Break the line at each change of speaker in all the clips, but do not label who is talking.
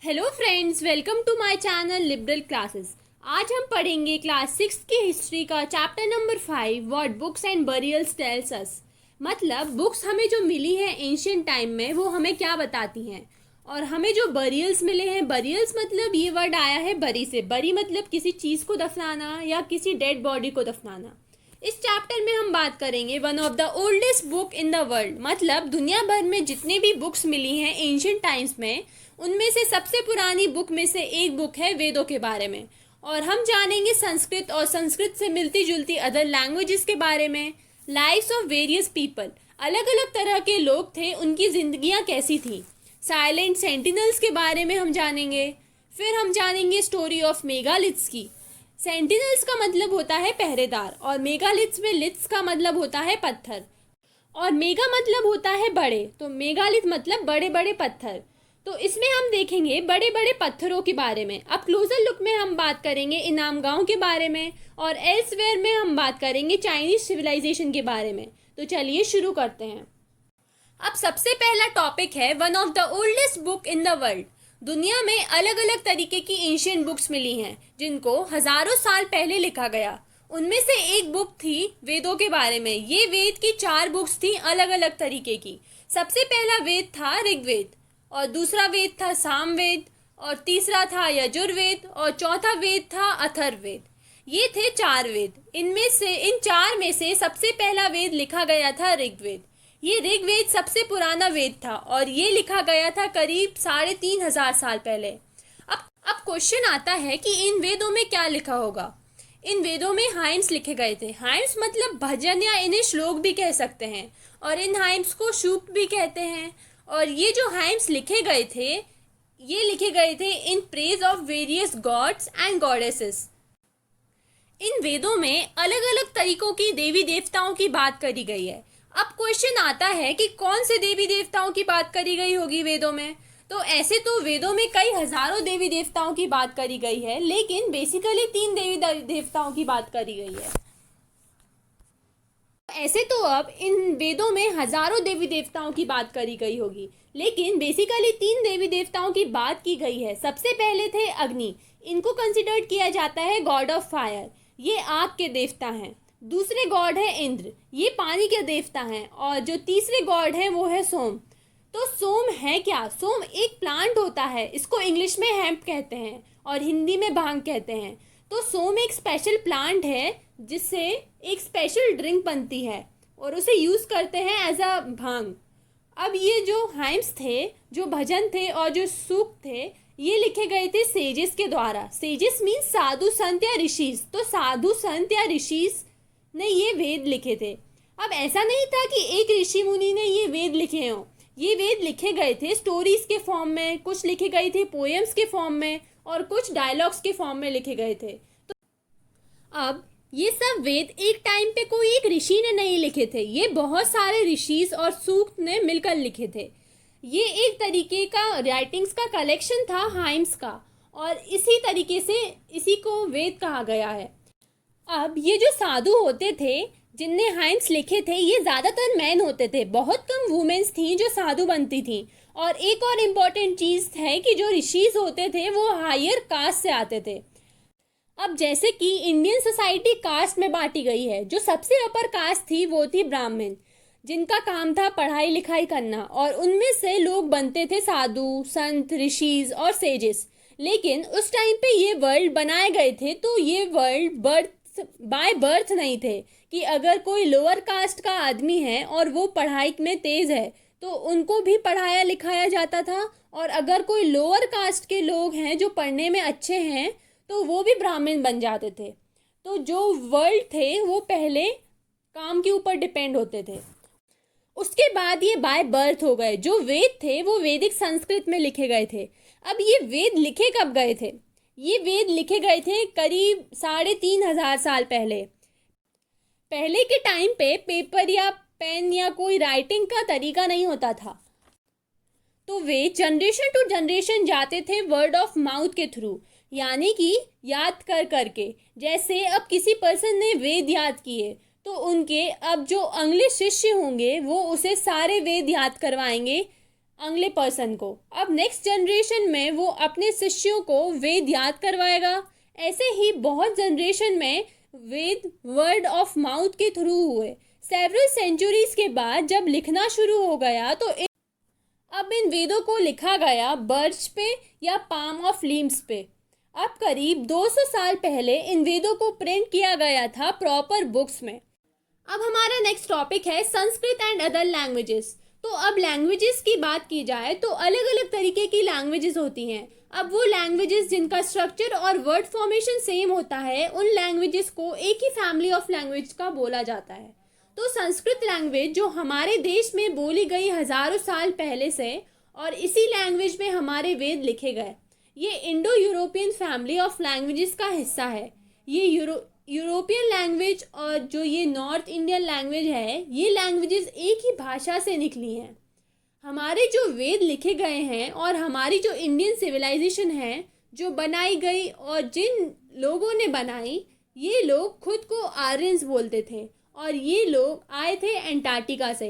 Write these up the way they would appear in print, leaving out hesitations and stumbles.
Hello friends, welcome to my channel liberal classes. आज हम पढ़ेंगे क्लास 6 की हिस्ट्री का chapter number 5, what books and burials tells us. मतलब बुक्स हमें जो मिली है एंशियंट टाइम में वो हमें क्या बताती हैं, और हमें जो बरियल्स मिले हैं, बरियल्स मतलब ये वर्ड आया है बरी से। बरी मतलब किसी चीज़ को दफनाना या किसी डेड बॉडी को दफनाना। इस चैप्टर में हम बात करेंगे one of the oldest book in the world. मतलब दुनिया भर में जितने भी बुक्स मिली हैं एंशियंट टाइम्स में, उनमें से सबसे पुरानी बुक में से एक बुक है वेदों के बारे में। और हम जानेंगे संस्कृत और संस्कृत से मिलती जुलती अदर लैंग्वेजेस के बारे में। लाइव्स ऑफ वेरियस पीपल, अलग अलग तरह के लोग थे, उनकी जिंदगियां कैसी थी। साइलेंट सेंटिनल्स के बारे में हम जानेंगे। फिर हम जानेंगे स्टोरी ऑफ मेगालिथ्स की। सेंटिनल्स का मतलब होता है पहरेदार, और मेगालिथ्स में लिथ्स का मतलब होता है पत्थर, और मेगा मतलब होता है बड़े, तो मेगालिथ मतलब बड़े बड़े पत्थर। तो इसमें हम देखेंगे बड़े बड़े पत्थरों के बारे में। अब क्लोजर लुक में हम बात करेंगे इनाम गांव के बारे में, और एल्सवेयर में हम बात करेंगे चाइनीज सिविलाइजेशन के बारे में। तो चलिए शुरू करते हैं। अब सबसे पहला टॉपिक है one of the oldest book in the world. दुनिया में अलग अलग तरीके की एंशियंट बुक्स मिली हैं जिनको हजारों साल पहले लिखा गया। उनमें से एक बुक थी वेदों के बारे में। ये वेद की 4 बुक्स थी अलग अलग तरीके की। सबसे पहला वेद था ऋग्वेद, और दूसरा वेद था सामवेद, और तीसरा था यजुर्वेद, और चौथा वेद था अथर्ववेद। ये थे 4 वेद। इन 4 में से सबसे पहला वेद लिखा गया था ऋग्वेद। ये ऋग्वेद सबसे पुराना वेद था और ये लिखा गया था करीब 3,500 साल पहले। अब क्वेश्चन आता है कि इन वेदों में क्या लिखा होगा। इन वेदों में हाइम्स लिखे गए थे। हाइम्स मतलब भजन या इन्हें श्लोक भी कह सकते हैं, और इन हाइम्स को सूक्त भी कहते हैं। और ये जो हाइम्स लिखे गए थे, ये लिखे गए थे in praise of various gods and goddesses. इन वेदों में अलग अलग तरीकों की देवी देवताओं की बात करी गई है। अब क्वेश्चन आता है कि कौन से देवी देवताओं की बात करी गई होगी वेदों में। तो ऐसे तो वेदों में कई हजारों देवी देवताओं की बात करी गई है, लेकिन बेसिकली 3 देवी देवताओं की बात करी गई है। ऐसे तो अब इन वेदों में हजारों देवी देवताओं की बात करी गई होगी, लेकिन बेसिकली 3 देवी देवताओं की बात की गई है। सबसे पहले थे अग्नि। इनको कंसिडर्ड किया जाता है गॉड ऑफ फायर, ये आग के देवता हैं। दूसरे गॉड है इंद्र, ये पानी के देवता हैं। और जो तीसरे गॉड है वो है सोम। तो सोम है क्या? सोम एक प्लांट होता है, इसको इंग्लिश में हेम्प कहते हैं और हिंदी में भांग कहते हैं। तो सोम एक स्पेशल प्लांट है जिससे एक स्पेशल ड्रिंक बनती है, और उसे यूज़ करते हैं एज अ भांग। अब ये जो हाइम्स थे, जो भजन थे और जो सूक्त थे, ये लिखे गए थे सेजिस के द्वारा। सेजिस मीन्स साधु संत या ऋषिस। तो साधु संत या ऋषिस ने ये वेद लिखे थे। अब ऐसा नहीं था कि एक ऋषि मुनि ने ये वेद लिखे हों। ये वेद लिखे गए थे स्टोरीज के फॉर्म में, कुछ लिखे गए थे पोएम्स के फॉर्म में, और कुछ डायलॉग्स के फॉर्म में लिखे गए थे। तो अब ये सब वेद एक टाइम पे कोई एक ऋषि ने नहीं लिखे थे, ये बहुत सारे ऋषिस और सूक्त ने मिलकर लिखे थे। ये एक तरीके का राइटिंग्स का कलेक्शन था हाइम्स का, और इसी तरीके से इसी को वेद कहा गया है। अब ये जो साधु होते थे जिनने हाइम्स लिखे थे, ये ज़्यादातर मैन होते थे, बहुत कम वुमेन्स थी जो साधु बनती थी। और एक और इम्पॉर्टेंट चीज़ है कि जो ऋषिज होते थे वो हायर कास्ट से आते थे। अब जैसे कि इंडियन सोसाइटी कास्ट में बांटी गई है, जो सबसे अपर कास्ट थी वो थी ब्राह्मण, जिनका काम था पढ़ाई लिखाई करना, और उनमें से लोग बनते थे साधु संत ऋषिज और सेजेस। लेकिन उस टाइम पे ये वर्ल्ड बनाए गए थे, तो ये वर्ल्ड बाय बर्थ नहीं थे कि अगर कोई लोअर कास्ट का आदमी है और वो पढ़ाई में तेज है तो उनको भी पढ़ाया लिखाया जाता था, और अगर कोई लोअर कास्ट के लोग हैं जो पढ़ने में अच्छे हैं तो वो भी ब्राह्मण बन जाते थे। तो जो वर्ल्ड थे वो पहले काम के ऊपर डिपेंड होते थे, उसके बाद ये बाय बर्थ हो गए। जो वेद थे वो वैदिक संस्कृत में लिखे गए थे। अब ये वेद लिखे कब गए थे? ये वेद लिखे गए थे करीब 3,500 साल पहले। पहले के टाइम पे पेपर या पेन या कोई राइटिंग का तरीका नहीं होता था, तो वे जनरेशन टू जनरेशन जाते थे वर्ड ऑफ माउथ के थ्रू, यानी कि याद कर करके। जैसे अब किसी पर्सन ने वेद याद किए तो उनके अब जो अगले शिष्य होंगे वो उसे सारे वेद याद करवाएंगे अगले पर्सन को। अब नेक्स्ट जनरेशन में वो अपने शिष्यों को वेद याद करवाएगा। ऐसे ही बहुत जनरेशन में वेद वर्ड ऑफ माउथ के थ्रू हुए। सेवरल सेंचुरीज के बाद जब लिखना शुरू हो गया तो अब इन वेदों को लिखा गया बर्च पे या पाम ऑफ लीम्स पे। अब करीब 200 साल पहले इन वेदों को प्रिंट किया गया था प्रॉपर बुक्स में। अब हमारा नेक्स्ट टॉपिक है संस्कृत एंड अदर लैंग्वेजेस। तो अब लैंग्वेजेस की बात की जाए तो अलग अलग तरीके की लैंग्वेजेस होती हैं। अब वो लैंग्वेजेस जिनका स्ट्रक्चर और वर्ड फॉर्मेशन सेम होता है, उन लैंग्वेजेस को एक ही फैमिली ऑफ लैंग्वेज का बोला जाता है। तो संस्कृत लैंग्वेज जो हमारे देश में बोली गई हजारों साल पहले से, और इसी लैंग्वेज में हमारे वेद लिखे गए, ये Indo European family of languages का हिस्सा है। ये यूरोपियन लैंग्वेज और जो ये नॉर्थ इंडियन लैंग्वेज है, ये लैंग्वेजेस एक ही भाषा से निकली हैं। हमारे जो वेद लिखे गए हैं और हमारी जो इंडियन सिविलाइजेशन है जो बनाई गई और जिन लोगों ने बनाई, ये लोग खुद को आर्यंस बोलते थे और ये लोग आए थे एंटार्क्टिका से।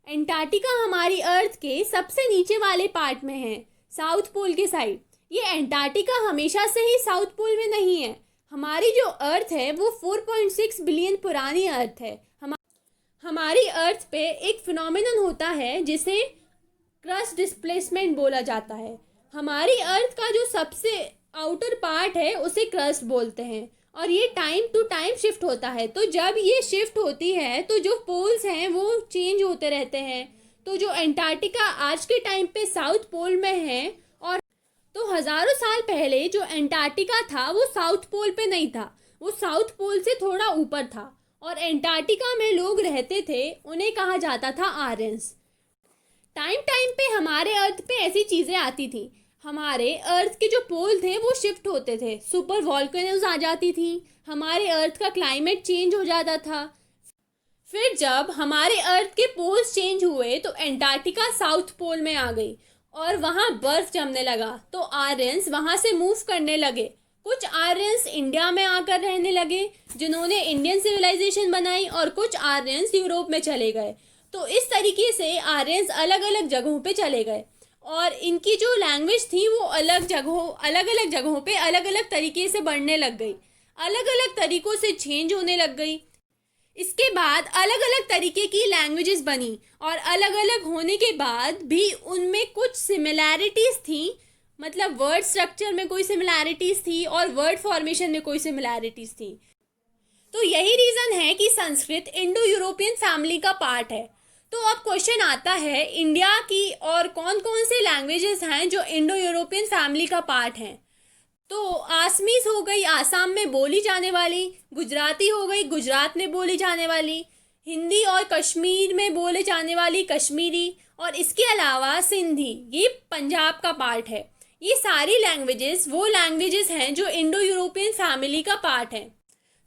एंटार्क्टिका हमारी अर्थ के सबसे नीचे वाले पार्ट में है, साउथ पोल के साइड। ये एंटार्क्टिका हमेशा से ही साउथ पोल में नहीं है। हमारी जो अर्थ है वो 4.6 बिलियन पुरानी अर्थ है। हमारी अर्थ पे एक फिनोमिनन होता है जिसे क्रस्ट डिस्प्लेसमेंट बोला जाता है। हमारी अर्थ का जो सबसे आउटर पार्ट है उसे क्रस्ट बोलते हैं और ये टाइम टू टाइम शिफ्ट होता है। तो जब ये शिफ्ट होती है तो जो पोल्स हैं वो चेंज होते रहते हैं। तो जो एंटार्क्टिका आज के टाइम पे साउथ पोल में है, और तो हजारों साल पहले जो एंटार्क्टिका था वो साउथ पोल पे नहीं था, वो साउथ पोल से थोड़ा ऊपर था और एंटार्क्टिका में लोग रहते थे, उन्हें कहा जाता था आर्यंस। टाइम टाइम पे हमारे अर्थ पे ऐसी चीज़ें आती थी। हमारे अर्थ के जो पोल थे वो शिफ्ट होते थे, सुपर वॉल्केनोज आ जाती थी, हमारे अर्थ का क्लाइमेट चेंज हो जाता था। फिर जब हमारे अर्थ के पोल्स चेंज हुए तो एंटार्क्टिका साउथ पोल में आ गई और वहाँ बर्फ जमने लगा। तो आर्यंस वहाँ से मूव करने लगे। कुछ आर्यंस इंडिया में आकर रहने लगे जिन्होंने इंडियन सिविलाइजेशन बनाई, और कुछ आर्यंस यूरोप में चले गए। तो इस तरीके से आर्यंस अलग अलग जगहों पे चले गए और इनकी जो लैंग्वेज थी वो अलग अलग जगहों पे अलग अलग तरीके से बढ़ने लग गई, अलग अलग तरीकों से चेंज होने लग गई। इसके बाद अलग अलग तरीके की लैंग्वेजेस बनी और अलग अलग होने के बाद भी उनमें कुछ सिमिलैरिटीज़ थी, मतलब वर्ड स्ट्रक्चर में कोई सिमिलैरिटीज़ थी और वर्ड फॉर्मेशन में कोई सिमिलैरिटीज़ थी। तो यही रीज़न है कि संस्कृत इंडो यूरोपियन फैमिली का पार्ट है। तो अब क्वेश्चन आता है, इंडिया की और कौन कौन से लैंग्वेजेस हैं जो इंडो यूरोपियन फैमिली का पार्ट हैं। तो आसमीज हो गई आसाम में बोली जाने वाली, गुजराती हो गई गुजरात में बोली जाने वाली, हिंदी और कश्मीर में बोले जाने वाली कश्मीरी, और इसके अलावा सिंधी, ये पंजाब का पार्ट है। ये सारी लैंग्वेजेस वो लैंग्वेजेस हैं जो इंडो यूरोपियन फैमिली का पार्ट है।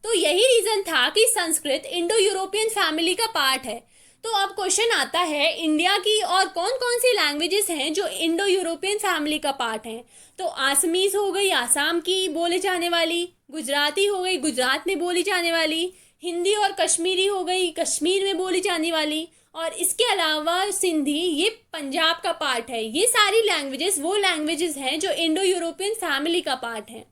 तो यही रीज़न था कि संस्कृत इंडो यूरोपियन फैमिली का पार्ट है। तो अब क्वेश्चन आता है, इंडिया की और कौन कौन सी लैंग्वेजेस हैं जो इंडो यूरोपियन फैमिली का पार्ट हैं। तो आसमीज हो गई आसाम की बोले जाने वाली, गुजराती हो गई गुजरात में बोली जाने वाली, हिंदी और कश्मीरी हो गई कश्मीर में बोली जाने वाली, और इसके अलावा सिंधी, ये पंजाब का पार्ट है। ये सारी लैंग्वेजेस वो लैंग्वेजेस हैं जो इंडो यूरोपियन फैमिली का पार्ट हैं।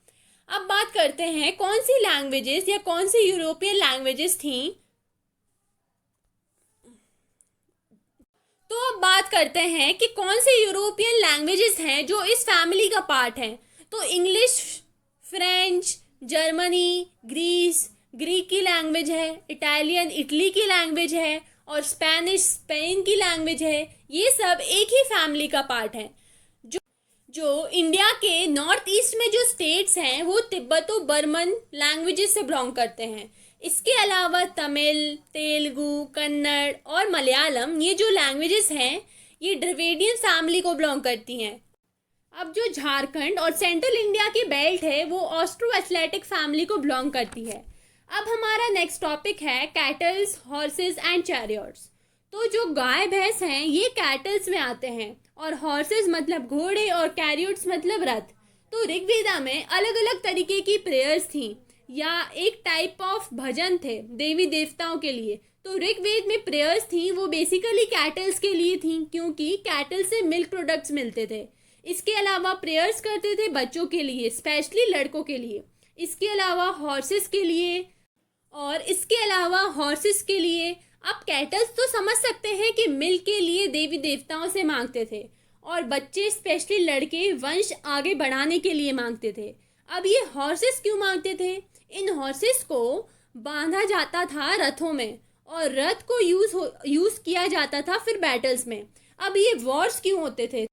अब बात करते हैं कौन सी लैंग्वेजेस या कौन सी यूरोपियन लैंग्वेजेस थीं। तो अब बात करते हैं कि कौन सी यूरोपियन लैंग्वेजेस हैं जो इस फैमिली का पार्ट हैं। तो इंग्लिश, फ्रेंच, जर्मनी, ग्रीक की लैंग्वेज है, इटालियन इटली की लैंग्वेज है, और स्पेनिश स्पेन की लैंग्वेज है। ये सब एक ही फैमिली का पार्ट है। जो इंडिया के नॉर्थ ईस्ट में जो स्टेट्स हैं वो तिब्बतो बर्मन लैंग्वेजेस से बिलोंग करते हैं। इसके अलावा तमिल, तेलुगु, कन्नड़ और मलयालम, ये जो लैंग्वेजेस हैं ये द्रविडियन फैमिली को बिलोंग करती हैं। अब जो झारखंड और सेंट्रल इंडिया की बेल्ट है वो ऑस्ट्रो एथलेटिक फैमिली को बिलोंग करती है। अब हमारा नेक्स्ट टॉपिक है कैटल्स, हॉर्सेस एंड चैरियट्स। तो जो गाय भैंस हैं ये कैटल्स में आते हैं, और हॉर्सेस मतलब घोड़े और कैरियट्स मतलब रथ। तो ऋग्वेदा में अलग अलग तरीके की प्रेयर्स थी या एक टाइप ऑफ भजन थे देवी देवताओं के लिए। तो ऋग्वेद में प्रेयर्स थी वो बेसिकली कैटल्स के लिए थी, क्योंकि कैटल से मिल्क प्रोडक्ट्स मिलते थे। इसके अलावा प्रेयर्स करते थे बच्चों के लिए, स्पेशली लड़कों के लिए। इसके अलावा हॉर्सेस के लिए, और इसके अलावा हॉर्सेस के लिए अब कैटल्स तो समझ सकते हैं कि मिल्क के लिए देवी देवताओं से मांगते थे, और बच्चे स्पेशली लड़के वंश आगे बढ़ाने के लिए मांगते थे। अब ये हॉर्सेस क्यों मांगते थे? इन हॉर्सेस को बांधा जाता था रथों में, और रथ को यूज किया जाता था फिर बैटल्स में। अब ये वॉर्स क्यों होते थे?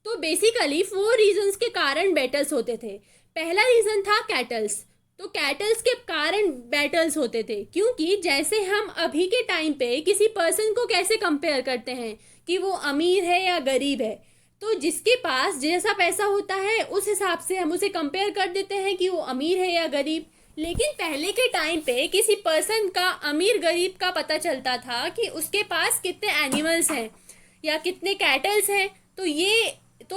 तो बेसिकली 4 रीजंस के कारण बैटल्स होते थे। पहला रीजन था कैटल्स। तो कैटल्स के कारण बैटल्स होते थे, क्योंकि जैसे हम अभी के टाइम पे किसी पर्सन को कैसे कंपेयर करते हैं कि वो अमीर है या गरीब है, तो जिसके पास जैसा पैसा होता है उस हिसाब से हम उसे कंपेयर कर देते हैं कि वो अमीर है या गरीब। लेकिन पहले के टाइम पे किसी पर्सन का अमीर गरीब का पता चलता था कि उसके पास कितने एनिमल्स हैं या कितने कैटल्स हैं। तो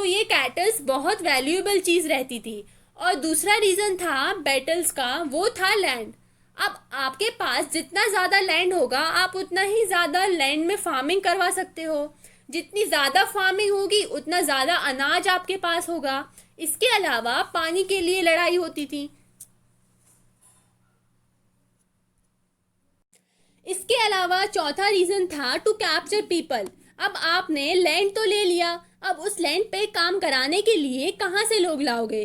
ये कैटल्स बहुत वैल्यूएबल चीज़ रहती थी। और दूसरा रीज़न था बैटल्स का, वो था लैंड। अब आपके पास जितना ज़्यादा लैंड होगा आप उतना ही ज़्यादा लैंड में फार्मिंग करवा सकते हो। जितनी ज़्यादा फार्मिंग होगी उतना ज़्यादा अनाज आपके पास होगा। इसके अलावा पानी के लिए लड़ाई होती थी। इसके अलावा चौथा रीज़न था टू कैप्चर पीपल। अब आपने लैंड तो ले लिया, अब उस लैंड पे काम कराने के लिए कहाँ से लोग लाओगे?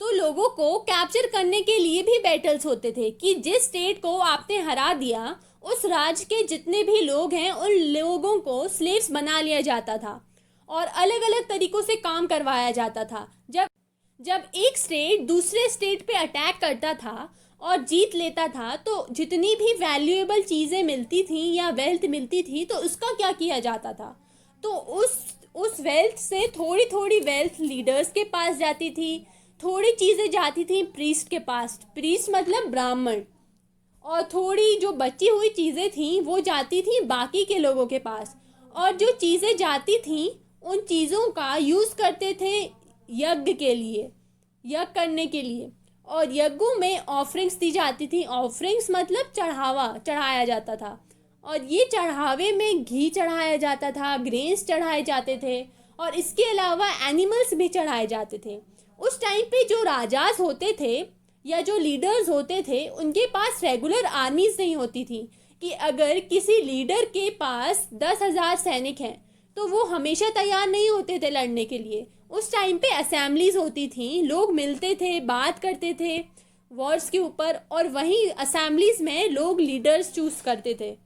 तो लोगों को कैप्चर करने के लिए भी बैटल्स होते थे कि जिस स्टेट को आपने हरा दिया उस राज्य के जितने भी लोग हैं उन लोगों को स्लेव्स बना लिया जाता था और अलग अलग तरीकों से काम करवाया जाता था। जब एक स्टेट दूसरे स्टेट पे अटैक करता था और जीत लेता था तो जितनी भी वैल्यूएबल चीज़ें मिलती थी या वेल्थ मिलती थी तो उसका क्या किया जाता था? तो उस वेल्थ से थोड़ी थोड़ी वेल्थ लीडर्स के पास जाती थी, थोड़ी चीज़ें जाती थी प्रीस्ट के पास, प्रीस्ट मतलब ब्राह्मण, और थोड़ी जो बची हुई चीज़ें थी वो जाती थी बाकी के लोगों के पास। और जो चीज़ें जाती थी उन चीज़ों का यूज़ करते थे यज्ञ के लिए, यज्ञ करने के लिए, और यज्ञों में ऑफरिंग्स दी जाती थी। ऑफरिंग्स मतलब चढ़ाया जाता था, और ये चढ़ावे में घी चढ़ाया जाता था, ग्रेन्स चढ़ाए जाते थे, और इसके अलावा एनिमल्स भी चढ़ाए जाते थे। उस टाइम पे जो राजास होते थे या जो लीडर्स होते थे उनके पास रेगुलर आर्मीज नहीं होती थी कि अगर किसी लीडर के पास 10,000 सैनिक हैं तो वो हमेशा तैयार नहीं होते थे लड़ने के लिए। उस टाइम पे असेंबलीज होती थी, लोग मिलते थे, बात करते थे वॉर्स के ऊपर, और वहीं असेंबलीज में लोग लीडर्स चूज करते थे।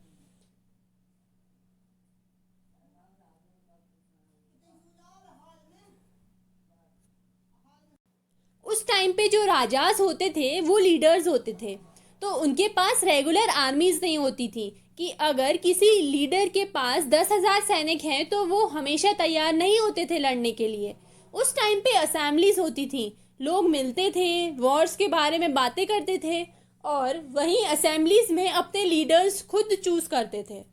उस टाइम पे जो राजास होते थे वो लीडर्स होते थे, तो उनके पास रेगुलर आर्मीज नहीं होती थी कि अगर किसी लीडर के पास 10,000 सैनिक हैं तो वो हमेशा तैयार नहीं होते थे लड़ने के लिए। उस टाइम पे असेंबलीज होती थी, लोग मिलते थे, वॉर्स के बारे में बातें करते थे, और वहीं असेंबलीज में अपने लीडर्स खुद चूज करते थे।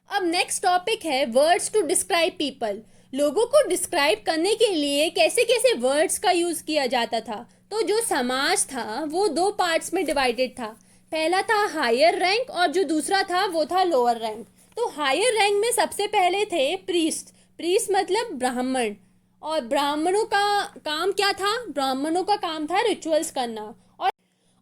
अब नेक्स्ट टॉपिक है वर्ड्स टू डिस्क्राइब पीपल। लोगों को डिस्क्राइब करने के लिए कैसे कैसे वर्ड्स का यूज़ किया जाता था। तो जो समाज था वो 2 पार्ट्स में डिवाइडेड था। पहला था हायर रैंक और जो दूसरा था वो था लोअर रैंक। तो हायर रैंक में सबसे पहले थे प्रीस्ट। प्रीस्ट मतलब ब्राह्मण, और ब्राह्मणों का काम क्या था? ब्राह्मणों का काम था रिचुअल्स करना।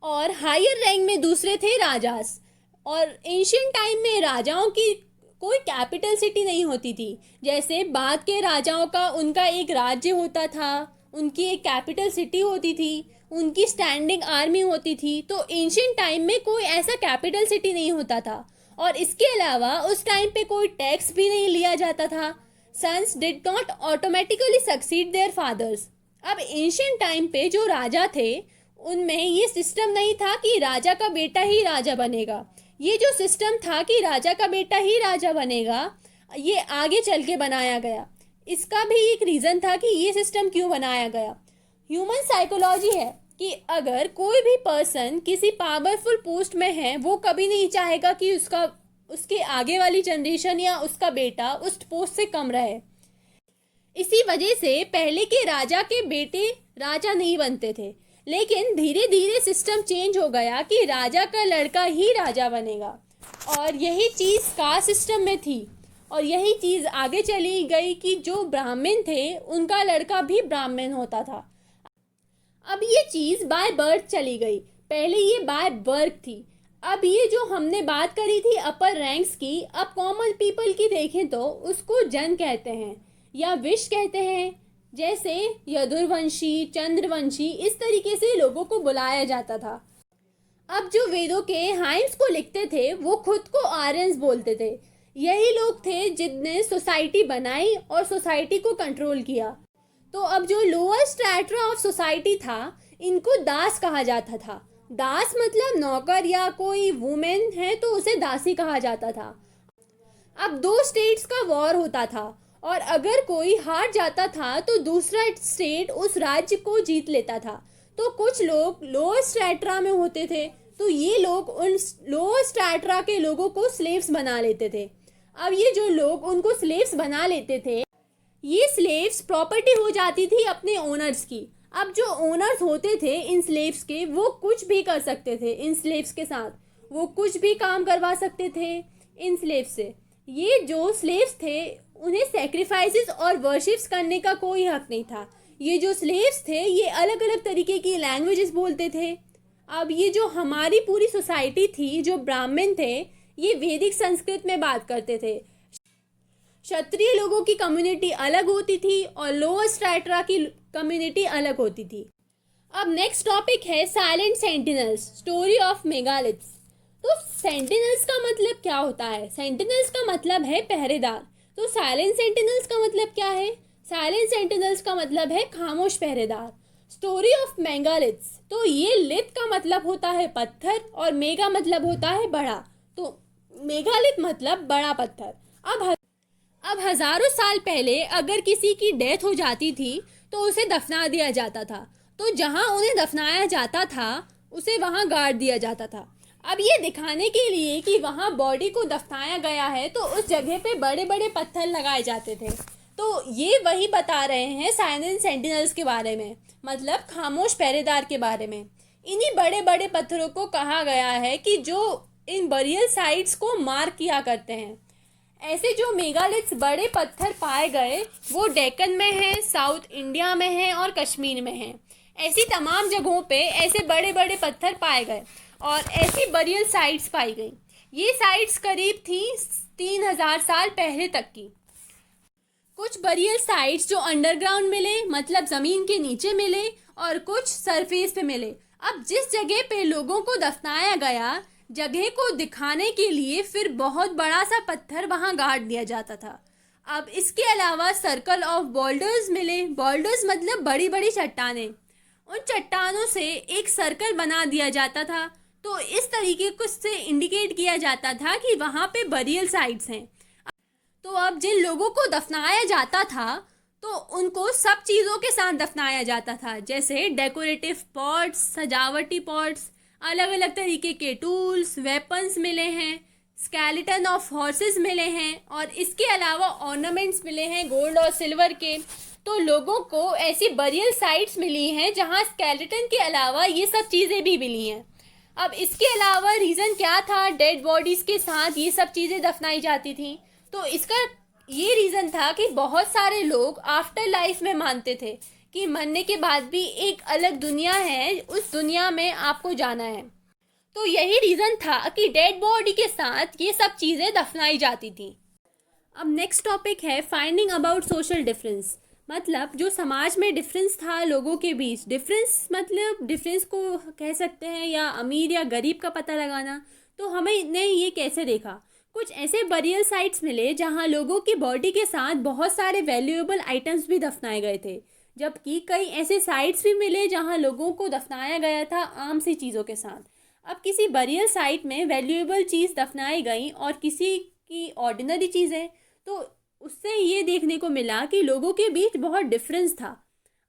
और हायर रैंक में दूसरे थे राजास। और एंशियंट टाइम में राजाओं की कोई कैपिटल सिटी नहीं होती थी। जैसे बाद के राजाओं का उनका एक राज्य होता था, उनकी एक कैपिटल सिटी होती थी, उनकी स्टैंडिंग आर्मी होती थी। तो एंशियंट टाइम में कोई ऐसा कैपिटल सिटी नहीं होता था, और इसके अलावा उस टाइम पे कोई टैक्स भी नहीं लिया जाता था। Sons did not automatically succeed their fathers. अब एंशियंट टाइम पे जो राजा थे उनमें ये सिस्टम नहीं था कि राजा का बेटा ही राजा बनेगा। ये जो सिस्टम था कि राजा का बेटा ही राजा बनेगा, ये आगे चल के बनाया गया। इसका भी एक रीज़न था कि ये सिस्टम क्यों बनाया गया। ह्यूमन साइकोलॉजी है कि अगर कोई भी पर्सन किसी पावरफुल पोस्ट में है वो कभी नहीं चाहेगा कि उसके आगे वाली जनरेशन या उसका बेटा उस पोस्ट से कम रहे। इसी वजह से पहले के राजा के बेटे राजा नहीं बनते थे, लेकिन धीरे धीरे सिस्टम चेंज हो गया कि राजा का लड़का ही राजा बनेगा। और यही चीज़ कास्ट सिस्टम में थी और यही चीज़ आगे चली गई कि जो ब्राह्मण थे उनका लड़का भी ब्राह्मण होता था। अब ये चीज़ बाय बर्थ चली गई, पहले ये बाय बर्थ थी। अब ये जो हमने बात करी थी अपर रैंक्स की, अब कॉमन पीपल की देखें तो उसको जन कहते हैं या विश कहते हैं। जैसे यदुर्वंशी, चंद्रवंशी, इस तरीके से लोगों को बुलाया जाता था। अब जो वेदों के हाइम्स को लिखते थे वो खुद को आर्यंस बोलते थे। यही लोग थे जिनने सोसाइटी बनाई और सोसाइटी को कंट्रोल किया। तो अब जो लोअर स्ट्रैटा ऑफ सोसाइटी था इनको दास कहा जाता था। दास मतलब नौकर या कोई वुमेन है तो उसे दासी कहा जाता था। अब दो स्टेट्स का वॉर होता था और अगर कोई हार जाता था तो दूसरा स्टेट उस राज्य को जीत लेता था। तो कुछ लोग लोअर स्ट्रैटा में होते थे तो ये लोग उन लोअर स्ट्रैटा के लोगों को स्लेव्स बना लेते थे। अब ये जो लोग उनको स्लेव्स बना लेते थे, ये स्लेव्स प्रॉपर्टी हो जाती थी अपने ओनर्स की। अब जो ओनर्स होते थे इन स्लेव्स के वो कुछ भी कर सकते थे इन स्लेव्स के साथ, वो कुछ भी काम करवा सकते थे इन स्लेव्स से। ये जो स्लेव्स थे उन्हें सेक्रीफाइसेस और वर्शिप्स करने का कोई हक नहीं था। ये जो स्लेव्स थे ये अलग अलग तरीके की लैंग्वेजेस बोलते थे। अब ये जो हमारी पूरी सोसाइटी थी, जो ब्राह्मण थे ये वैदिक संस्कृत में बात करते थे। क्षत्रिय लोगों की कम्युनिटी अलग होती थी और लोअर स्ट्रैटा की कम्युनिटी अलग होती थी। अब नेक्स्ट टॉपिक है silent sentinels, story of megaliths. तो सेंटिनल्स का मतलब क्या होता है? सेंटिनल्स का मतलब है पहरेदार। तो साइलेंट सेंटिनल्स का मतलब क्या है? साइलेंट सेंटिनल्स का मतलब है खामोश पहरेदार। स्टोरी ऑफ मेगालिथ्स, तो ये लिथ का मतलब होता है पत्थर और मेगा मतलब होता है बड़ा। तो मेगालिथ मतलब बड़ा पत्थर। अब हजारों साल पहले अगर किसी की डेथ हो जाती थी तो उसे दफना दिया जाता था। तो जहां उन्हें दफनाया जाता था उसे वहां गाड़ दिया जाता था। अब ये दिखाने के लिए कि वहां बॉडी को दफनाया गया है तो उस जगह पे बड़े बड़े पत्थर लगाए जाते थे। तो ये वही बता रहे हैं साइलेंट सेंटिनल्स के बारे में, मतलब खामोश पहरेदार के बारे में। इन्हीं बड़े बड़े पत्थरों को कहा गया है कि जो इन बरियल साइट्स को मार्क किया करते हैं। ऐसे जो मेगालिथ्स बड़े पत्थर पाए गए वो डेक्कन में है, साउथ इंडिया में है और कश्मीर में है। ऐसी तमाम जगहों पे ऐसे बड़े बड़े पत्थर पाए गए और ऐसी बरियल साइट्स पाई गई। ये साइट्स करीब थी 3000 साल पहले तक की। कुछ बरियल साइट्स जो अंडरग्राउंड मिले, मतलब ज़मीन के नीचे मिले, और कुछ सरफेस पे मिले। अब जिस जगह पे लोगों को दफनाया गया, जगह को दिखाने के लिए फिर बहुत बड़ा सा पत्थर वहां गाड़ दिया जाता था। अब इसके अलावा सर्कल ऑफ बोल्डर्स मिले। बोल्डर्स मतलब बड़ी बड़ी चट्टानें। उन चट्टानों से एक सर्कल बना दिया जाता था। तो इस तरीके को से इंडिकेट किया जाता था कि वहां पे बरियल साइट्स हैं। तो अब जिन लोगों को दफनाया जाता था तो उनको सब चीज़ों के साथ दफनाया जाता था, जैसे डेकोरेटिव पॉट्स, सजावटी पॉट्स, अलग अलग तरीके के टूल्स, वेपन्स मिले हैं, स्केलेटन ऑफ हॉर्सेस मिले हैं और इसके अलावा ऑर्नामेंट्स मिले हैं गोल्ड और सिल्वर के। तो लोगों को ऐसी बरियल साइट्स मिली हैं जहां स्केलेटन के अलावा ये सब चीज़ें भी मिली हैं। अब इसके अलावा रीज़न क्या था डेड बॉडीज़ के साथ ये सब चीज़ें दफनाई जाती थी? तो इसका ये रीज़न था कि बहुत सारे लोग आफ्टर लाइफ में मानते थे कि मरने के बाद भी एक अलग दुनिया है, उस दुनिया में आपको जाना है। तो यही रीज़न था कि डेड बॉडी के साथ ये सब चीज़ें दफनाई जाती थी। अब नेक्स्ट टॉपिक है फाइंडिंग अबाउट सोशल डिफरेंस, मतलब जो समाज में डिफरेंस था लोगों के बीच। डिफरेंस मतलब डिफरेंस को कह सकते हैं या अमीर या गरीब का पता लगाना। तो हमने ये कैसे देखा? कुछ ऐसे बरियल साइट्स मिले जहाँ लोगों की बॉडी के साथ बहुत सारे वैल्यूएबल आइटम्स भी दफनाए गए थे, जबकि कई ऐसे साइट्स भी मिले जहां लोगों को दफनाया गया था आम सी चीज़ों के साथ। अब किसी बरियल साइट में वैल्यूएबल चीज़ दफनाई गई और किसी की ऑर्डिनरी चीज़ है, तो उससे ये देखने को मिला कि लोगों के बीच बहुत डिफरेंस था,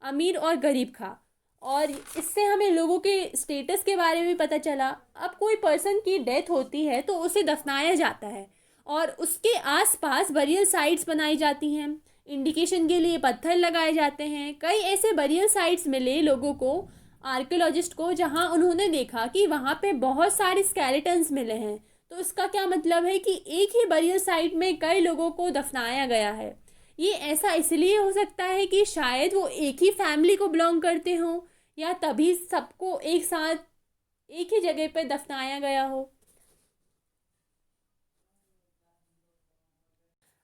अमीर और गरीब का। और इससे हमें लोगों के स्टेटस के बारे में पता चला। अब कोई पर्सन की डेथ होती है तो उसे दफनाया जाता है और उसके आसपास बरियल साइट्स बनाई जाती हैं, इंडिकेशन के लिए पत्थर लगाए जाते हैं। कई ऐसे बरियल साइट्स मिले लोगों को, आर्कियोलॉजिस्ट को, जहां उन्होंने देखा कि वहां पे बहुत सारे स्केलेटन्स मिले हैं। तो इसका क्या मतलब है कि एक ही बरियल साइट में कई लोगों को दफनाया गया है। ये ऐसा इसलिए हो सकता है कि शायद वो एक ही फैमिली को बिलोंग करते हों, या तभी सबको एक साथ एक ही जगह पर दफनाया गया हो।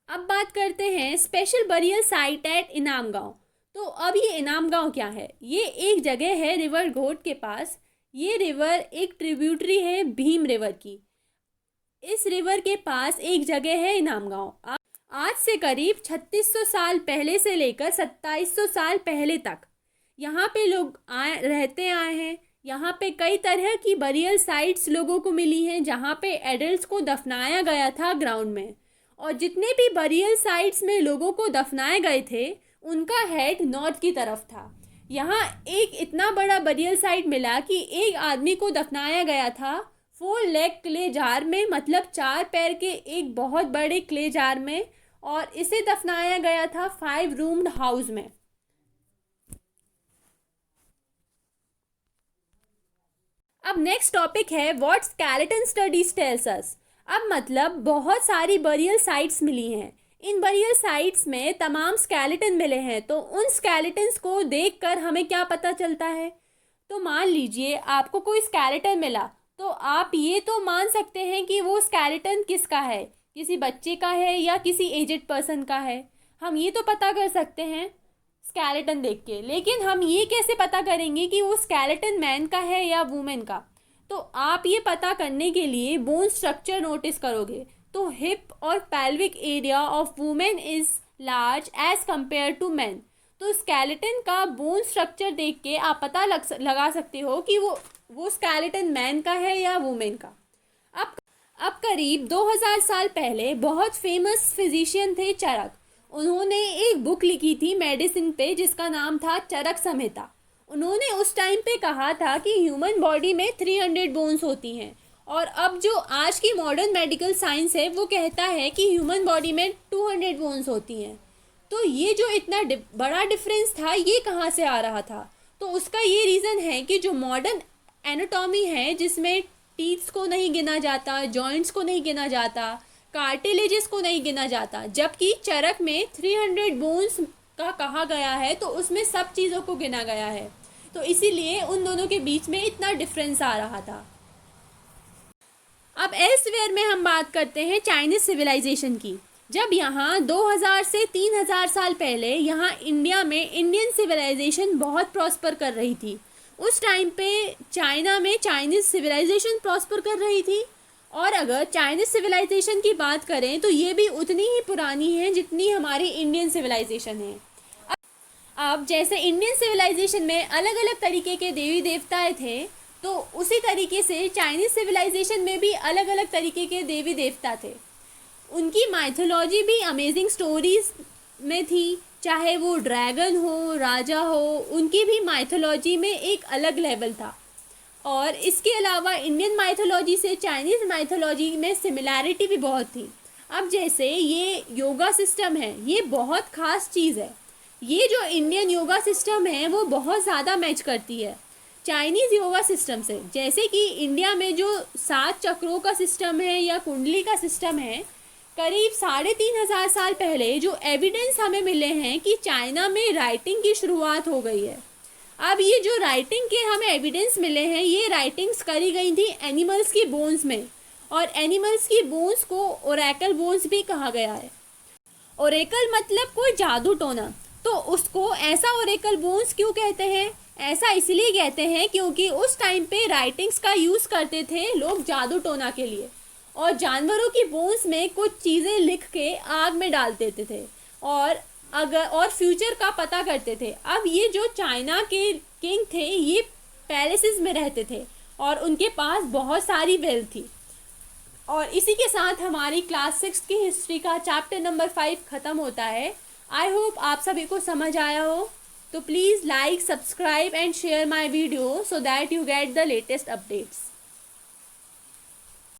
अब बात करते हैं स्पेशल बरियल साइट एट इनाम गांव। तो अब ये इनाम गांव क्या है? ये एक जगह है रिवर घोट के पास। ये रिवर एक ट्रिब्यूटरी है भीम रिवर की। इस रिवर के पास एक जगह है इनाम गांव। आज से करीब 3600 साल पहले से लेकर 2700 साल पहले तक यहाँ पे लोग रहते आए हैं। यहाँ पे कई तरह की बरियल साइट्स लोगों को मिली हैं जहाँ पे एडल्ट्स को दफनाया गया था ग्राउंड में। और जितने भी बरियल साइट्स में लोगों को दफनाए गए थे उनका हेड नॉर्थ की तरफ था। यहाँ एक इतना बड़ा बरियल साइट मिला कि एक आदमी को दफनाया गया था 4 लेग क्ले जार में, मतलब 4 पैर के एक बहुत बड़े क्ले जार में, और इसे दफनाया गया था 5 रूम्ड हाउस में। अब नेक्स्ट टॉपिक है what skeleton studies tells us. अब मतलब बहुत सारी बरियल साइट्स मिली हैं। इन बरियल साइट्स में तमाम स्केलेटन मिले हैं, तो उन स्केलेटन्स को देखकर हमें क्या पता चलता है? तो मान लीजिए आपको कोई स्केलेटन मिला, तो आप ये तो मान सकते हैं कि वो स्केलेटन किसका है, किसी बच्चे का है या किसी एजेड पर्सन का है। हम ये तो पता कर सकते हैं स्केलेटन देख के, लेकिन हम ये कैसे पता करेंगे कि वो स्केलेटन मैन का है या वुमेन का? तो आप ये पता करने के लिए बोन स्ट्रक्चर नोटिस करोगे। तो हिप और pelvic area of women is large as compare to man. तो स्केलेटन का बोन स्ट्रक्चर देख के आप पता लगा सकते हो कि वो स्केलेटन मैन का है या वुमेन का। अब करीब 2000 साल पहले बहुत फेमस फिजिशियन थे चरक। उन्होंने एक बुक लिखी थी मेडिसिन पे जिसका नाम था चरक संहिता। उन्होंने उस टाइम पे कहा था कि ह्यूमन बॉडी में 300 बोन्स होती हैं, और अब जो आज की मॉडर्न मेडिकल साइंस है वो कहता है कि ह्यूमन बॉडी में 200 बोन्स होती हैं। तो ये जो इतना बड़ा डिफरेंस था ये कहाँ से आ रहा था? तो उसका ये रीज़न है कि जो मॉडर्न एनाटॉमी है जिसमें टीथ्स को नहीं गिना जाता, जॉइंट्स को नहीं गिना जाता, कार्टिलेजेस को नहीं गिना जाता, जबकि चरक में 300 बोन्स का कहा गया है, तो उसमें सब चीज़ों को गिना गया है। तो इसीलिए उन दोनों के बीच में इतना डिफरेंस आ रहा था। अब एल्सवेयर में हम बात करते हैं चाइनीज सिविलाइजेशन की। जब यहाँ 2000 से 3000 साल पहले यहाँ इंडिया में इंडियन सिविलाइजेशन बहुत प्रॉस्पर कर रही थी। उस टाइम पे चाइना में चाइनीज सिविलाइजेशन प्रॉस्पर कर रही थी। और अगर चाइनीज सिविलाइजेशन की बात करें तो ये भी उतनी ही पुरानी है जितनी हमारी इंडियन सिविलाइजेशन है। अब जैसे इंडियन सिविलाइजेशन में अलग अलग तरीके के देवी देवताएं थे, तो उसी तरीके से चाइनीज सिविलाइजेशन में भी अलग अलग तरीके के देवी देवता थे। उनकी माइथोलॉजी भी अमेजिंग स्टोरीज में थी, चाहे वो ड्रैगन हो, राजा हो, उनकी भी माइथोलॉजी में एक अलग लेवल था। और इसके अलावा इंडियन माइथोलॉजी से चाइनीज़ माइथोलॉजी में सिमिलैरिटी भी बहुत थी। अब जैसे ये योगा सिस्टम है, ये बहुत ख़ास चीज़ है। ये जो इंडियन योगा सिस्टम है वो बहुत ज़्यादा मैच करती है चाइनीज़ योगा सिस्टम से। जैसे कि इंडिया में जो 7 चक्रों का सिस्टम है या कुंडली का सिस्टम है, करीब 3500 साल पहले जो एविडेंस हमें मिले हैं कि चाइना में राइटिंग की शुरुआत हो गई है। अब ये जो राइटिंग के हमें एविडेंस मिले हैं, ये राइटिंग्स करी गई थी एनिमल्स की बोन्स में, और एनिमल्स की बोन्स को ओरेकल बोन्स भी कहा गया है। ओरेकल मतलब कोई जादू टोना। तो उसको ऐसा ओरेकल बोन्स क्यों कहते हैं? ऐसा इसलिए कहते हैं क्योंकि उस टाइम पे राइटिंग्स का यूज़ करते थे लोग जादू टोना के लिए, और जानवरों की बोन्स में कुछ चीज़ें लिख के आग में डाल देते थे और फ्यूचर का पता करते थे। अब ये जो चाइना के किंग थे ये पैलेसेस में रहते थे और उनके पास बहुत सारी वेल्थ थी। और इसी के साथ हमारी क्लास 6 की हिस्ट्री का चैप्टर नंबर 5 ख़त्म होता है। आई होप आप सभी को समझ आया हो। तो please like, subscribe and share my video so that you get the latest updates.